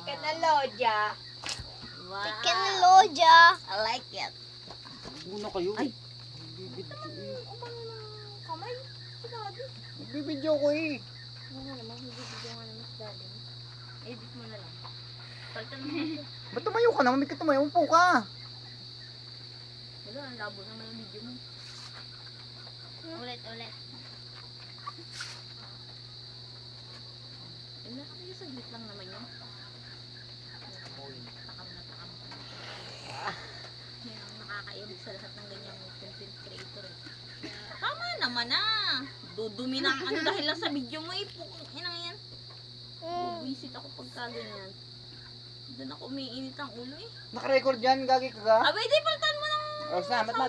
Chicken na loja. Wow. Chicken na loja. I like it. Muna kayo. Ay. Kamay. Sinabi. Nagbibidyo ko eh. Oo naman, hindi video nga naman si daddy. Edit mo na lang. Palitan mo kasi. Ba't tumayo ka naman? May ka tumayo. Upo ka. Wala, ang labo naman ang video mo. Ulit. Ay, saglit lang naman yun. Takam na. Yan ang nakakaiyak sa lahat ng ganyang content creator eh. Tama naman na. Dudumi na ang ano dahil lang sa video mo eh. Inang yan. Buwisit ako pagka ganyan. Doon ako umiinit ang ulo eh. Naka-record yan. Gagi ka ka. Abay, di palitan mo ng... Salamat na.